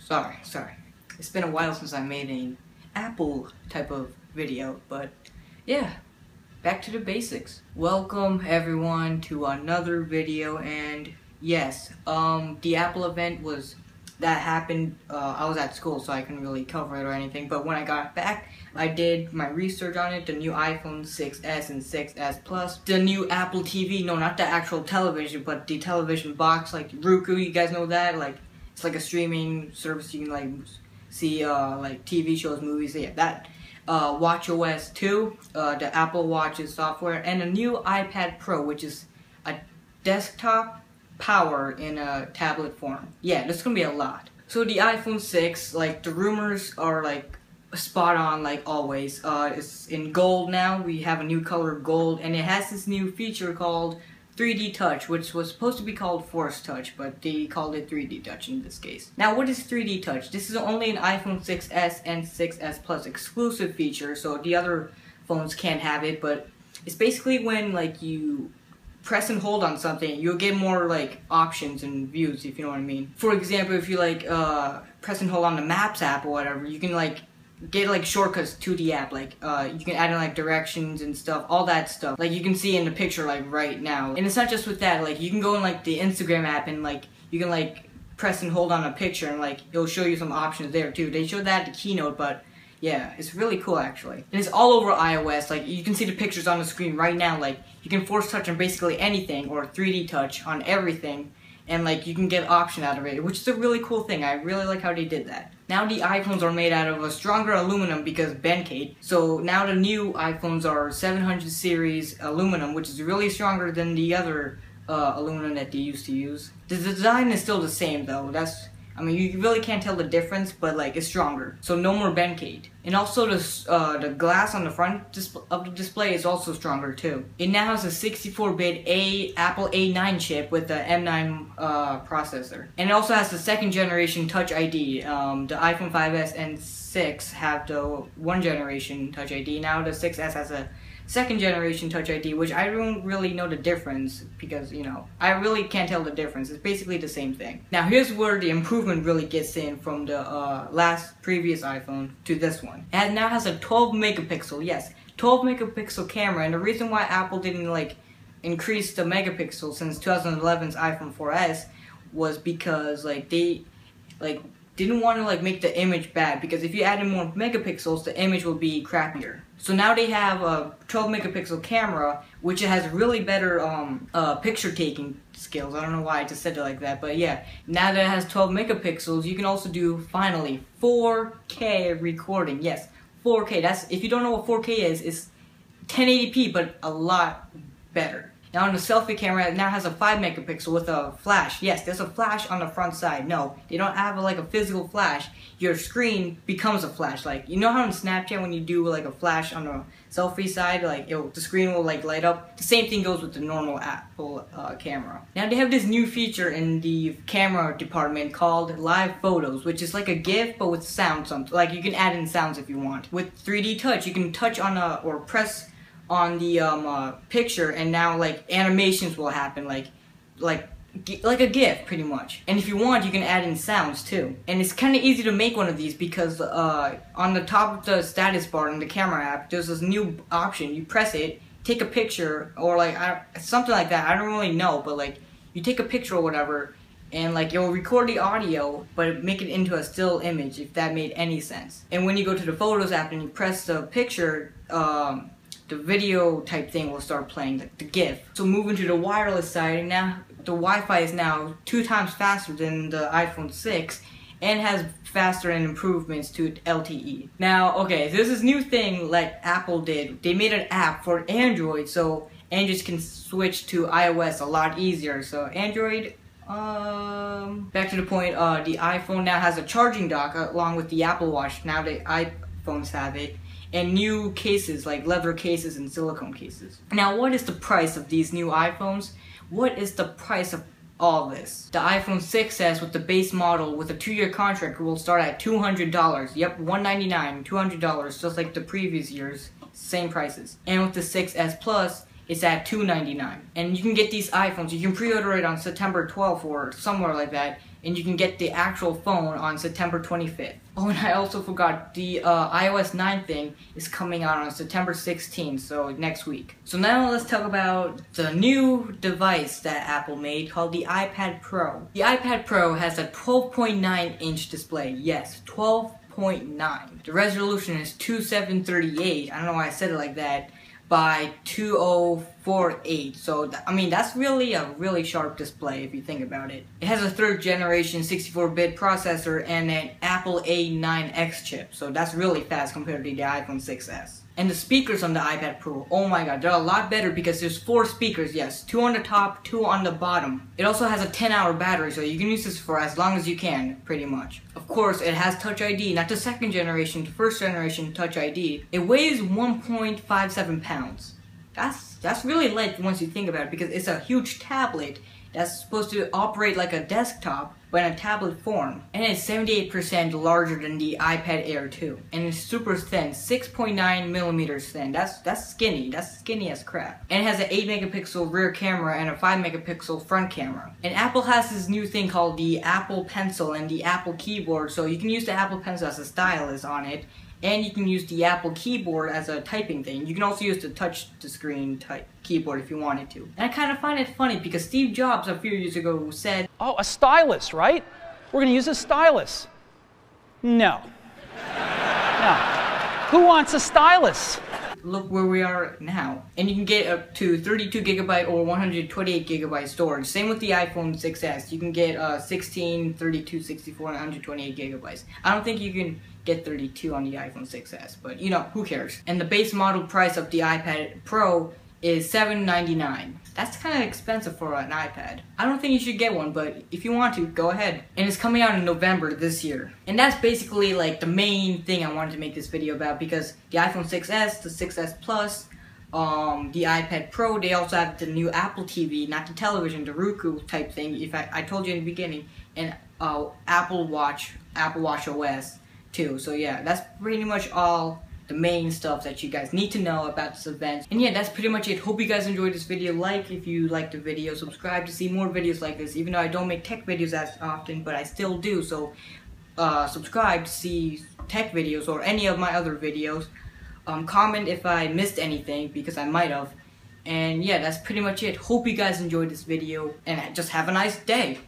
Sorry. It's been a while since I made an Apple type of video, but yeah, back to the basics. Welcome everyone to another video, and yes, the Apple event that happened. I was at school, so I couldn't really cover it or anything, but when I got back, I did my research on it, the new iPhone 6s and 6s Plus, the new Apple TV, no, not the actual television, but the television box, like Roku, you guys know that? Like, it's like a streaming service, you can like see like TV shows, movies, yeah, that. WatchOS 2, the Apple Watch's software, and a new iPad Pro, which is a desktop power in a tablet form. Yeah, there's gonna be a lot. So the iPhone 6, like, the rumors are like spot on, like always. It's in gold now. We have a new color, gold, and it has this new feature called 3D Touch, which was supposed to be called Force Touch, but they called it 3D Touch in this case. Now, what is 3D Touch? This is only an iPhone 6s and 6s Plus exclusive feature, so the other phones can't have it, but it's basically when, like, you press and hold on something, you'll get more, like, options and views, if you know what I mean. For example, if you, like, press and hold on the Maps app or whatever, you can, like, get like shortcuts to the app, like you can add in like directions and stuff, all that stuff, like you can see in the picture like right now. And it's not just with that, like you can go in like the Instagram app and like you can like press and hold on a picture and like it'll show you some options there too. They showed that at the keynote, but yeah, it's really cool actually. And it's all over iOS, like you can see the pictures on the screen right now, like you can force touch on basically anything or 3D touch on everything, and like you can get option out of it, which is a really cool thing. I really like how they did that. Now the iPhones are made out of a stronger aluminum because Bencade. So now the new iPhones are 700 series aluminum, which is really stronger than the other aluminum that they used to use. The design is still the same though. I mean, you really can't tell the difference, but like it's stronger. So no more Bencade. And also the glass on the front of the display is also stronger too. It now has a 64-bit Apple A9 chip with the M9 processor. And it also has the second generation Touch ID. The iPhone 5s and 6 have the one generation Touch ID. Now the 6s has a second generation Touch ID, which I don't really know the difference because, you know, I really can't tell the difference. It's basically the same thing. Now here's where the improvement really gets in from the previous iPhone to this one. It now has a 12 megapixel, yes, 12 megapixel camera, and the reason why Apple didn't like increase the megapixel since 2011's iPhone 4S was because like they like didn't want to like make the image bad, because if you add in more megapixels, the image will be crappier. So now they have a 12 megapixel camera, which has really better picture taking skills. I don't know why I just said it like that, but yeah. Now that it has 12 megapixels, you can also do, finally, 4K recording. Yes, 4K. That's, if you don't know what 4K is, it's 1080p, but a lot better. Now on the selfie camera, it now has a 5 megapixel with a flash. Yes, there's a flash on the front side. No, they don't have like a physical flash. Your screen becomes a flash. Like, you know how on Snapchat when you do like a flash on the selfie side, like the screen will like light up? The same thing goes with the normal Apple camera. Now they have this new feature in the camera department called Live Photos, which is like a GIF but with sound. Like you can add in sounds if you want. With 3D Touch, you can touch on or press on the picture, and now like animations will happen, like a GIF pretty much. And if you want, you can add in sounds too. And it's kind of easy to make one of these because on the top of the status bar in the camera app, there's this new option. You press it, take a picture, or like something like that. I don't really know, but like you take a picture or whatever, and like it will record the audio but make it into a still image, if that made any sense. And when you go to the Photos app and you press the picture, the video type thing will start playing, the GIF. So moving to the wireless side, now the Wi-Fi is now 2 times faster than the iPhone 6 and has faster and improvements to LTE. Now, okay, there's this new thing like Apple did. They made an app for Android so Androids can switch to iOS a lot easier. So Android, back to the point, the iPhone now has a charging dock along with the Apple Watch. Now the iPhones have it. And new cases, like leather cases and silicone cases. Now, what is the price of these new iPhones? What is the price of all this? The iPhone 6s with the base model with a 2-year contract will start at $200. Yep, $199, $200, just like the previous years, same prices. And with the 6s Plus, it's at $299. And you can get these iPhones, you can pre-order it on September 12th or somewhere like that, and you can get the actual phone on September 25th. Oh, and I also forgot, the iOS 9 thing is coming out on September 16th, so next week. So now let's talk about the new device that Apple made called the iPad Pro. The iPad Pro has a 12.9-inch display. Yes, 12.9. The resolution is 2738. I don't know why I said it like that. By 2048. So I mean, that's really a really sharp display if you think about it. It has a 3rd generation 64-bit processor and an Apple A9X chip, so that's really fast compared to the iPhone 6s. And the speakers on the iPad Pro, oh my god, they're a lot better because there's 4 speakers, yes, 2 on the top, 2 on the bottom. It also has a 10-hour battery, so you can use this for as long as you can, pretty much. Of course, it has Touch ID, not the 2nd generation, the 1st generation Touch ID. It weighs 1.57 pounds. That's really light once you think about it, because it's a huge tablet that's supposed to operate like a desktop, but in a tablet form. And it's 78% larger than the iPad Air 2. And it's super thin, 6.9 millimeters thin. That's skinny as crap. And it has an 8 megapixel rear camera and a 5 megapixel front camera. And Apple has this new thing called the Apple Pencil and the Apple Keyboard, so you can use the Apple Pencil as a stylus on it, and you can use the Apple Keyboard as a typing thing. You can also use the touch-to-screen type keyboard if you wanted to. And I kind of find it funny because Steve Jobs a few years ago said, "Oh, a stylus, right? We're going to use a stylus." No. No. Who wants a stylus? Look where we are now. And you can get up to 32 gigabyte or 128 gigabyte storage. Same with the iPhone 6s. You can get 16, 32, 64, and 128 gigabytes. I don't think you can get 32 on the iPhone 6s, but you know, who cares? And the base model price of the iPad Pro is $799. That's kind of expensive for an iPad. I don't think you should get one, but if you want to, go ahead. And it's coming out in November this year. And that's basically like the main thing I wanted to make this video about, because the iPhone 6s, the 6s Plus, the iPad Pro, they also have the new Apple TV, not the television, the Roku type thing, if I told you in the beginning, and Apple Watch OS too. So yeah, that's pretty much all the main stuff that you guys need to know about this event. And yeah, that's pretty much it. Hope you guys enjoyed this video. Like if you liked the video, subscribe to see more videos like this, even though I don't make tech videos as often, but I still do. So subscribe to see tech videos or any of my other videos. Comment if I missed anything, because I might have. And yeah, that's pretty much it. Hope you guys enjoyed this video, and just have a nice day.